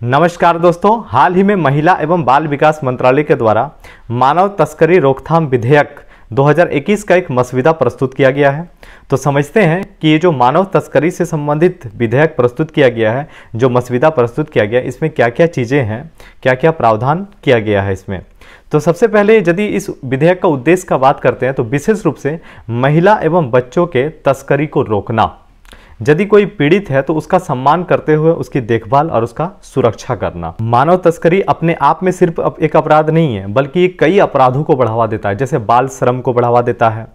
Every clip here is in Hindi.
नमस्कार दोस्तों, हाल ही में महिला एवं बाल विकास मंत्रालय के द्वारा मानव तस्करी रोकथाम विधेयक 2021 का एक मसौदा प्रस्तुत किया गया है। तो समझते हैं कि ये जो मानव तस्करी से संबंधित विधेयक प्रस्तुत किया गया है, जो मसौदा प्रस्तुत किया गया, इसमें क्या क्या चीज़ें हैं, क्या क्या प्रावधान किया गया है इसमें। तो सबसे पहले यदि इस विधेयक का उद्देश्य का बात करते हैं तो विशेष रूप से महिला एवं बच्चों के तस्करी को रोकना। यदि कोई पीड़ित है तो उसका सम्मान करते हुए उसकी देखभाल और उसका सुरक्षा करना। मानव तस्करी अपने आप में सिर्फ एक अपराध नहीं है, बल्कि ये कई अपराधों को बढ़ावा देता है। जैसे बाल श्रम को बढ़ावा देता है,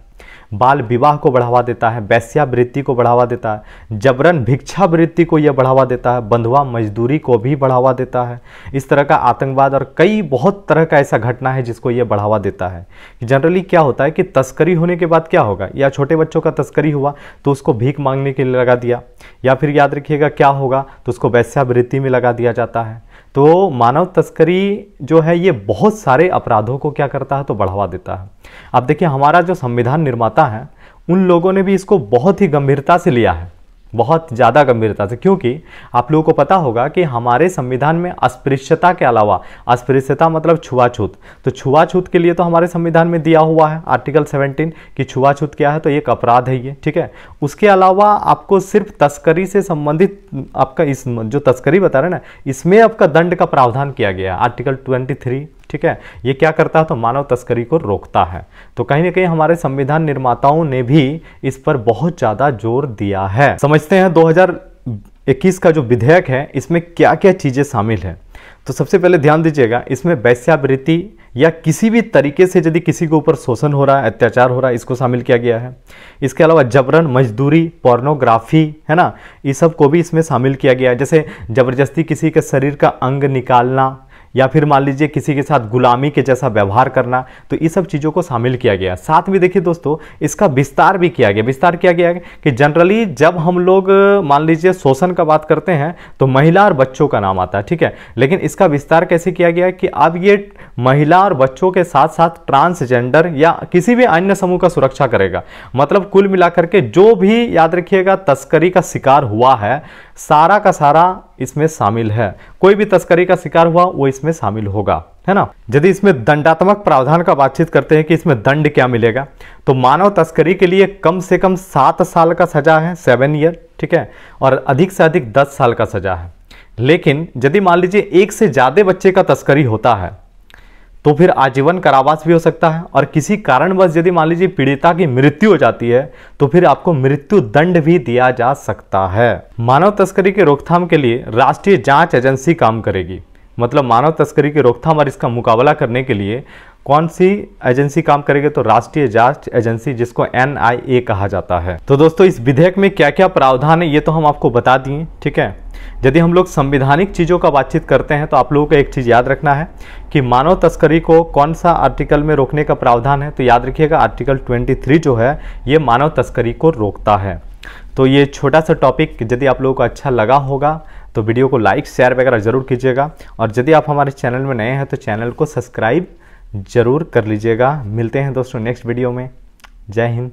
बाल विवाह को बढ़ावा देता है, वेश्यावृत्ति को बढ़ावा देता है, जबरन भिक्षावृत्ति को यह बढ़ावा देता है, बंधुआ मजदूरी को भी बढ़ावा देता है। इस तरह का आतंकवाद और कई बहुत तरह का ऐसा घटना है जिसको यह बढ़ावा देता है। जनरली क्या होता है कि तस्करी होने के बाद क्या होगा, या छोटे बच्चों का तस्करी हुआ तो उसको भीख मांगने के लिए लगा दिया, या फिर याद रखिएगा क्या होगा तो उसको वेश्यावृत्ति में लगा दिया जाता है। तो मानव तस्करी जो है ये बहुत सारे अपराधों को क्या करता है तो बढ़ावा देता है। अब देखिए, हमारा जो संविधान निर्माता है उन लोगों ने भी इसको बहुत ही गंभीरता से लिया है, बहुत ज़्यादा गंभीरता से, क्योंकि आप लोगों को पता होगा कि हमारे संविधान में अस्पृश्यता के अलावा, अस्पृश्यता मतलब छुआछूत, तो छुआछूत के लिए तो हमारे संविधान में दिया हुआ है आर्टिकल 17 कि छुआछूत क्या है तो एक अपराध है ये, ठीक है। उसके अलावा आपको सिर्फ तस्करी से संबंधित आपका इस जो तस्करी बता रहे हैं ना, इसमें आपका दंड का प्रावधान किया गया है आर्टिकल 23, ठीक है। ये क्या करता है तो मानव तस्करी को रोकता है। तो कहीं ना कहीं हमारे संविधान निर्माताओं ने भी इस पर बहुत ज्यादा जोर दिया है। समझते हैं 2021 का जो विधेयक है इसमें क्या क्या चीजें शामिल है। तो सबसे पहले ध्यान दीजिएगा, इसमें वेश्यावृत्ति या किसी भी तरीके से यदि किसी के ऊपर शोषण हो रहा है, अत्याचार हो रहा है, इसको शामिल किया गया है। इसके अलावा जबरन मजदूरी, पोर्नोग्राफी, है ना, ये सब को भी इसमें शामिल किया गया है। जैसे जबरदस्ती किसी के शरीर का अंग निकालना, या फिर मान लीजिए किसी के साथ गुलामी के जैसा व्यवहार करना, तो ये सब चीज़ों को शामिल किया गया। साथ में देखिए दोस्तों, इसका विस्तार भी किया गया। विस्तार किया गया है कि जनरली जब हम लोग मान लीजिए शोषण का बात करते हैं तो महिला और बच्चों का नाम आता है, ठीक है। लेकिन इसका विस्तार कैसे किया गया है कि अब ये महिला और बच्चों के साथ साथ ट्रांसजेंडर या किसी भी अन्य समूह का सुरक्षा करेगा। मतलब कुल मिलाकर के जो भी, याद रखिएगा, तस्करी का शिकार हुआ है, सारा का सारा इसमें शामिल है। कोई भी तस्करी का शिकार हुआ वो इसमें शामिल होगा, है ना। यदि इसमें दंडात्मक प्रावधान का बातचीत करते हैं कि इसमें दंड क्या मिलेगा, तो मानव तस्करी के लिए कम से कम 7 साल का सजा है, 7 ईयर, ठीक है, और अधिक से अधिक 10 साल का सजा है। लेकिन यदि मान लीजिए एक से ज्यादा बच्चे का तस्करी होता है तो फिर आजीवन कारावास भी हो सकता है, और किसी कारणवश यदि मान लीजिए पीड़िता की मृत्यु हो जाती है तो फिर आपको मृत्यु दंड भी दिया जा सकता है। मानव तस्करी के रोकथाम के लिए राष्ट्रीय जांच एजेंसी काम करेगी। मतलब मानव तस्करी की रोकथाम और इसका मुकाबला करने के लिए कौन सी एजेंसी काम करेगी तो राष्ट्रीय जांच एजेंसी, जिसको NIA कहा जाता है। तो दोस्तों, इस विधेयक में क्या क्या प्रावधान है ये तो हम आपको बता दिए, ठीक है। यदि हम लोग संवैधानिक चीज़ों का बातचीत करते हैं तो आप लोगों को एक चीज़ याद रखना है कि मानव तस्करी को कौन सा आर्टिकल में रोकने का प्रावधान है, तो याद रखिएगा आर्टिकल 23 जो है ये मानव तस्करी को रोकता है। तो ये छोटा सा टॉपिक यदि आप लोगों को अच्छा लगा होगा तो वीडियो को लाइक शेयर वगैरह जरूर कीजिएगा, और यदि आप हमारे चैनल में नए हैं तो चैनल को सब्सक्राइब जरूर कर लीजिएगा। मिलते हैं दोस्तों नेक्स्ट वीडियो में। जय हिंद।